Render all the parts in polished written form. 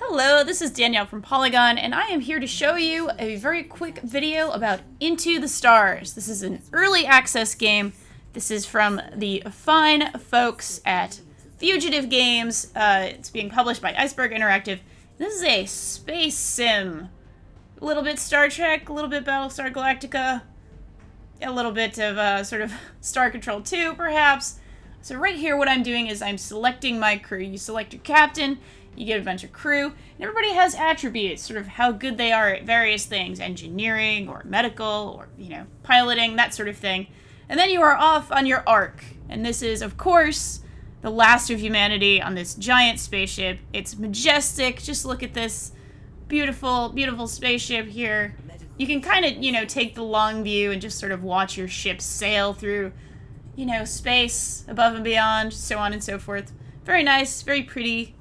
Hello, this is Danielle from Polygon, and I am here to show you a very quick video about Into the Stars. This is an early access game. This is from the fine folks at Fugitive Games. It's being published by Iceberg Interactive. This is a space sim. A little bit Star Trek, a little bit Battlestar Galactica, a little bit of sort of Star Control 2, perhaps. So right here, what I'm doing is I'm selecting my crew. You select your captain, you get a bunch of crew, and everybody has attributes, sort of how good they are at various things, engineering or medical or, piloting, that sort of thing. And then you are off on your arc. And this is, of course, the last of humanity on this giant spaceship. It's majestic. Just look at this beautiful, beautiful spaceship here. You can kind of, take the long view and just sort of watch your ship sail through, space, above and beyond, so on and so forth. Very nice, very pretty.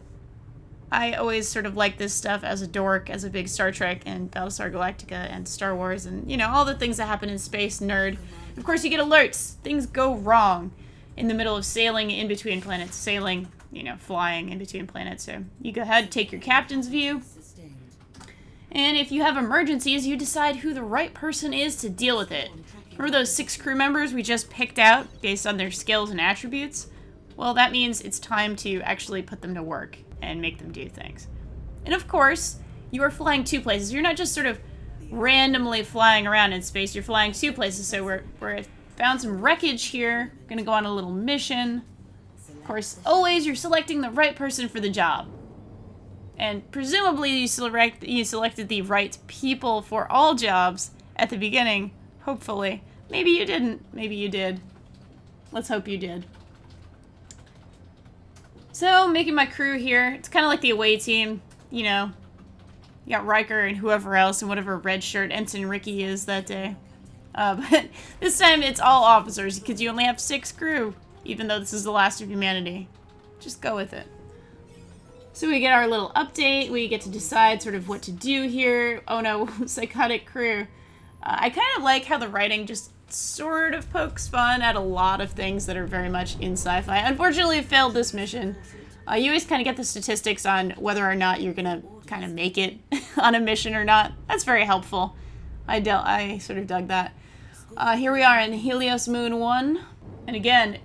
I always sort of like this stuff as a dork, as a big Star Trek and Battlestar Galactica and Star Wars and, all the things that happen in space nerd. Of course, you get alerts. Things go wrong in the middle of sailing in between planets. Sailing, flying in between planets. So you go ahead, take your captain's view. And if you have emergencies, you decide who the right person is to deal with it. Remember those 6 crew members we just picked out based on their skills and attributes? Well, that means it's time to actually put them to work and make them do things. And of course, you are flying 2 places. You're not just sort of randomly flying around in space. You're flying 2 places. So we're found some wreckage here. Gonna go on a little mission. Of course, always you're selecting the right person for the job. And presumably you selected the right people for all jobs at the beginning. Hopefully. Maybe you didn't. Maybe you did. Let's hope you did. So, making my crew here. It's kind of like the away team, You got Riker and whoever else and whatever red shirt Ensign Ricky is that day. But this time it's all officers because you only have 6 crew, even though this is the last of humanity. Just go with it. So we get our little update. We get to decide sort of what to do here. Oh no, psychotic crew. I kind of like how the writing just sort of pokes fun at a lot of things that are very much in sci-fi. Unfortunately, it failed this mission. You always kind of get the statistics on whether or not you're going to kind of make it on a mission or not. That's very helpful. I sort of dug that. Here we are in Helios Moon 1. And again,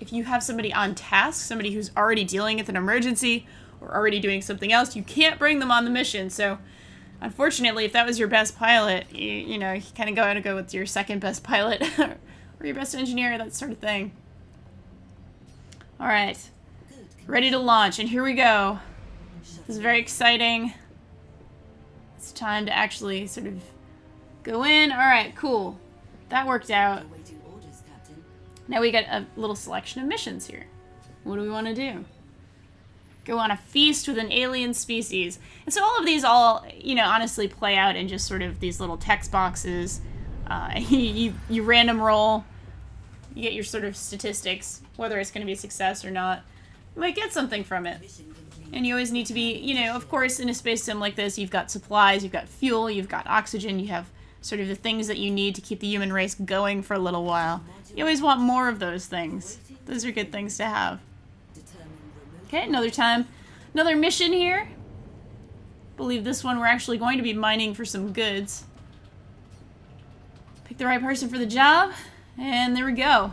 if you have somebody on task, somebody who's already dealing with an emergency or already doing something else, you can't bring them on the mission. So unfortunately, if that was your best pilot, you kind of go with your second best pilot or your best engineer, that sort of thing. All right, ready to launch, and here we go. This is very exciting. It's time to actually sort of go in. All right, cool. That worked out. Now we got a little selection of missions here. What do we want to do? Go on a feast with an alien species. And so all of these honestly play out in just sort of these little text boxes. You random roll. You get your sort of statistics, whether it's going to be a success or not. You might get something from it. And you always need to be, of course, in a space sim like this, you've got supplies, you've got fuel, you've got oxygen, you have sort of the things that you need to keep the human race going for a little while. You always want more of those things. Those are good things to have. Okay, another mission here. Believe this one we're actually going to be mining for some goods. Pick the right person for the job, and there we go.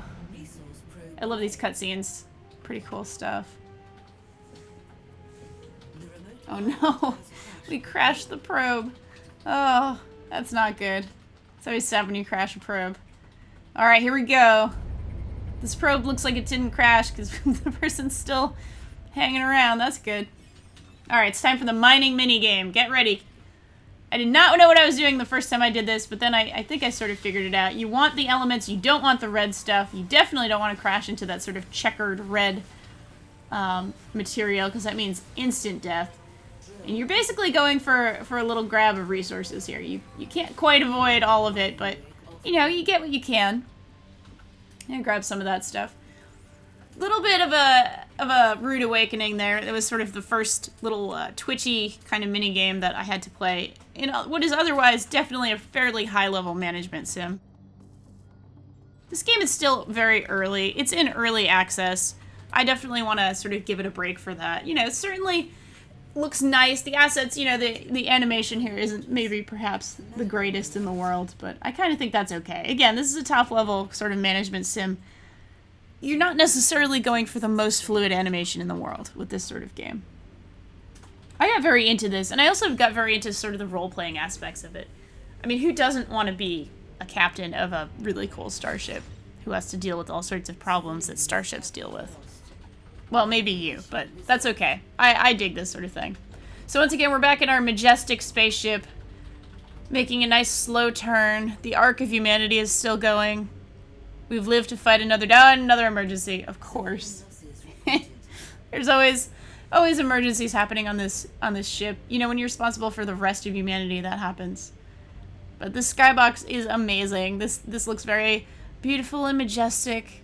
I love these cutscenes. Pretty cool stuff. Oh no, we crashed the probe. Oh, that's not good. It's always sad when you crash a probe. Alright, here we go. This probe looks like it didn't crash because the person's still hanging around. That's good. Alright, it's time for the mining minigame. Get ready. I did not know what I was doing the first time I did this, but then I think I sort of figured it out. You want the elements, you don't want the red stuff. You definitely don't want to crash into that sort of checkered red material, because that means instant death. And you're basically going for a little grab of resources here. You can't quite avoid all of it, but, you get what you can. And grab some of that stuff. Little bit of a rude awakening there. It was sort of the first little twitchy kind of mini game that I had to play in what is otherwise definitely a fairly high-level management sim. This game is still very early. It's in early access. I definitely want to sort of give it a break for that. Certainly looks nice. The assets, you know, the animation here isn't maybe perhaps the greatest in the world, but I kind of think that's okay. Again, this is a top-level sort of management sim. You're not necessarily going for the most fluid animation in the world with this sort of game. I got very into this, and I also got very into sort of the role-playing aspects of it. I mean, who doesn't want to be a captain of a really cool starship who has to deal with all sorts of problems that starships deal with? Well, maybe you, but that's okay. I dig this sort of thing. So once again, we're back in our majestic spaceship, making a nice slow turn. The arc of humanity is still going. We've lived to fight another emergency, of course. There's always emergencies happening on this ship. You know, when you're responsible for the rest of humanity, that happens. But this skybox is amazing. This looks very beautiful and majestic.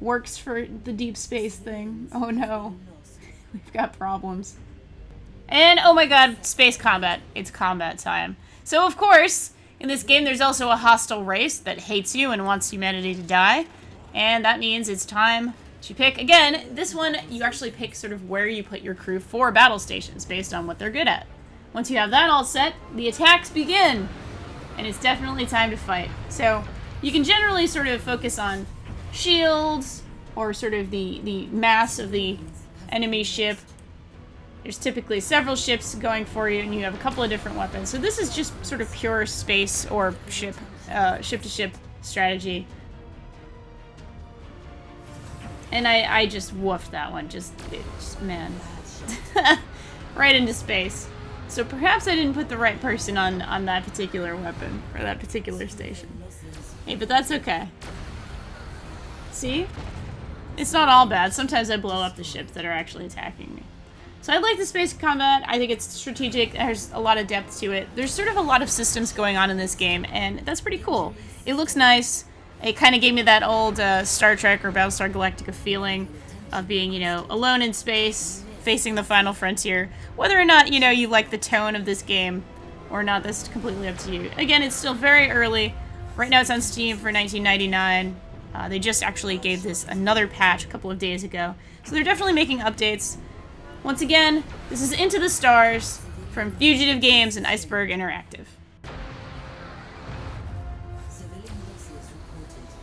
Works for the deep space thing. Oh no. We've got problems. And oh my god, space combat. It's combat time. So of course, in this game there's also a hostile race that hates you and wants humanity to die. And that means it's time to pick, again, this one you actually pick sort of where you put your crew for battle stations based on what they're good at. Once you have that all set, the attacks begin. And it's definitely time to fight. So you can generally sort of focus on shields, or sort of the mass of the enemy ship. There's typically several ships going for you, and you have a couple of different weapons. So this is just sort of pure space or ship-to-ship strategy. And I just woofed that one, just man. Right into space. So perhaps I didn't put the right person on that particular weapon, or that particular station. Hey, but that's okay. See? It's not all bad. Sometimes I blow up the ships that are actually attacking me. So I like the space combat. I think it's strategic. There's a lot of depth to it. There's sort of a lot of systems going on in this game, and that's pretty cool. It looks nice. It kind of gave me that old Star Trek or Battlestar Galactica feeling of being, you know, alone in space, facing the final frontier. Whether or not, you know, you like the tone of this game or not, that's completely up to you. Again, it's still very early. Right now it's on Steam for $19.99. They just actually gave this another patch a couple of days ago. So they're definitely making updates. Once again, this is Into the Stars from Fugitive Games and Iceberg Interactive.